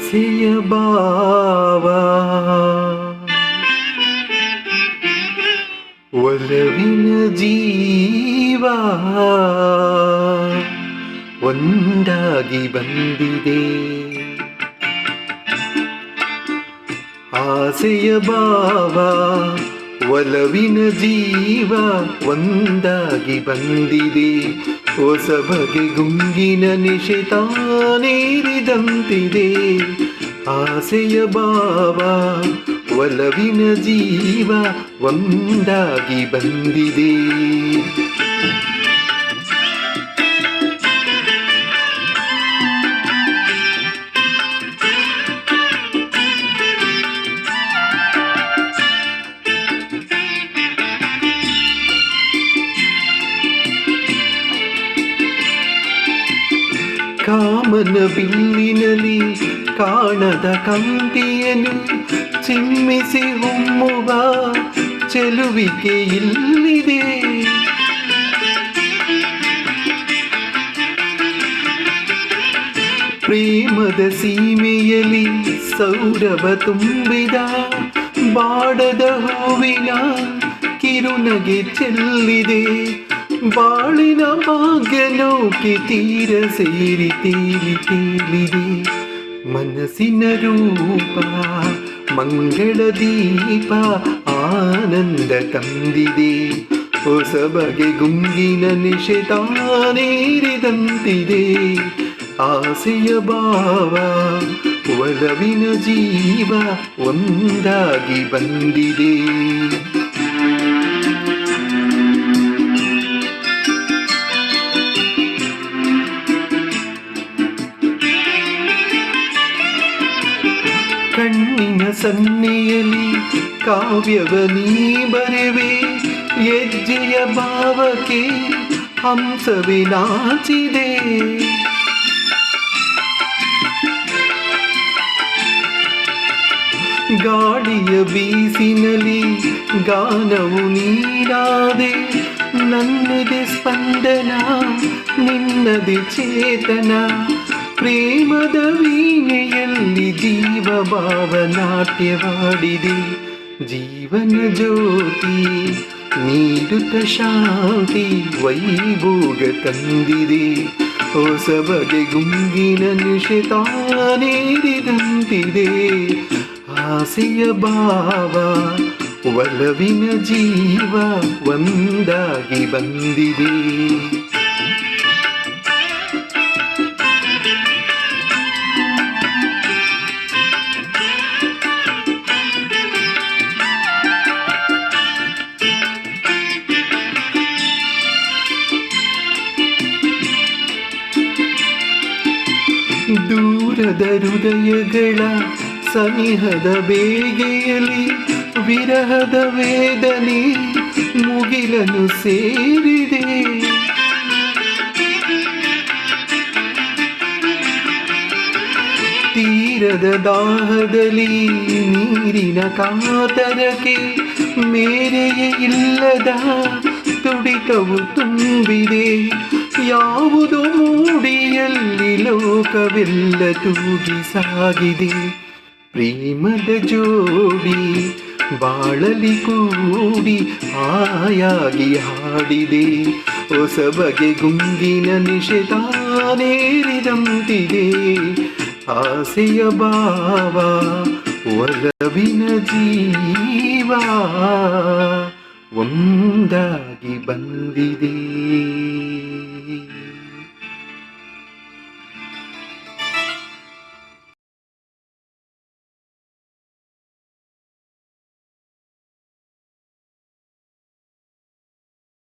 ಆಸೆಯ ಭಾವ ಒಲವಿನ ಜೀವ ಒಂದಾಗಿ ಬಂದಿದೆ. ಆಸೆಯ ಭಾವ ಒಲವಿನ ಜೀವ ಒಂದಾಗಿ ಬಂದಿದೆ. ಹೊಸ ಬಗೆ ಗುಂಗಿನ ನಿಶಿತಾನೇರಿದಂತಿದೆ. ಆಸೆಯ ಭಾವ ಒಲವಿನ ಜೀವ ಒಂದಾಗಿ ಬಂದಿದೆ. ಕಾಮನ ಬಿಲ್ಲಿನಲ್ಲಿ ಕಾಣದ ಕಾಂತಿಯನ್ನು ಚಿಮ್ಮಿಸಿ ಹೊಮ್ಮುವ ಚೆಲುವಿಕೆ ಇಲ್ಲಿದೆ. ಪ್ರೇಮದ ಸೀಮೆಯಲ್ಲಿ ಸೌರಭ ತುಂಬಿದ ಬಾಡದ ಹೂವಿನ ಕಿರುನಗೆ ಚೆಲ್ಲಿದೆ. ಬಾಳಿನ ಭಾಗ್ಯ ನೌಕೆ ತೀರ ಸೇರಿ ತೇಲಿ ತೇಲಿದೆ. ಮನಸ್ಸಿನ ರೂಪ ಮಂಗಳ ದೀಪ ಆನಂದ ತಂದಿದೆ. ಹೊಸ ಬಗೆ ಗುಂಗಿನ ನಿಶೆತಾನೇರಿದಂತಿದೆ. ಆಸೆಯ ಭಾವ ಒಲವಿನ ಜೀವ ಒಂದಾಗಿ ಬಂದಿದೆ. ಕಣ್ಣಿನ ಸನ್ನೆಯಲ್ಲಿ ಕಾವ್ಯವ ನೀ ಬರೆವೆ. ಹೆಜ್ಜೆಯ ಭಾವಕ್ಕೆ ಹಂಸವೇ ನಾಚಿದೆ. ಗಾಳಿಯ ಬೀಸಿನಲ್ಲಿ ಗಾನವು ನೀನಾದೆ. ನನ್ನದೇ ಸ್ಪಂದನ ನಿನ್ನದೇ ಚೇತನ. ಪ್ರೇಮದ ವೀಣೆಯಲ್ಲಿ ಜೀವ ಭಾವ ನಾಟ್ಯವಾಡಿದೆ. ಜೀವನ ಜ್ಯೋತಿ ನೀಡುತ್ತ ಶಾಂತಿ ವೈಭೋಗ ತಂದಿದೆ. ಹೊಸ ಬಗೆ ಗುಂಗಿನ ನಿಶೆತಾನೇರಿದಂತಿದೆ. ಆಸೆಯ ಭಾವ ಒಲವಿನ ಜೀವ ಒಂದಾಗಿ ಬಂದಿದೆ. ದೂರದ ಹೃದಯಗಳ ಸನಿಹದ ಬೇಗೆಯಲ್ಲಿ ವಿರಹದ ವೇದನೆ ಮುಗಿಲನ್ನು ಸೇರಿದೆ. ತೀರದ ದಾಹದಲ್ಲಿ ನೀರಿನ ಕಾತರಕ್ಕೆ ಮೇರೆಯೇ ಇಲ್ಲದ ತುಡಿತವು ತುಂಬಿದೆ. ಯಾವುದೋ ಮೂಡಿಯಲ್ಲಿ ಲೋಕವೆಲ್ಲ ತೂಗಿ ಸಾಗಿದೆ. ಪ್ರೇಮದ ಜೋಡಿ ಬಾಳಲಿ ಕೂಡಿ ಹಾಯಾಗಿ ಹಾಡಿದೆ. ಹೊಸ ಬಗೆ ಗುಂಗಿನ ನಿಶೆತಾನೇರಿದಂತಿದೆ. ಆಸೆಯ ಭಾವ ಒಲವಿನ ಜೀವ ಒಂದಾಗಿ ಬಂದಿದೆ.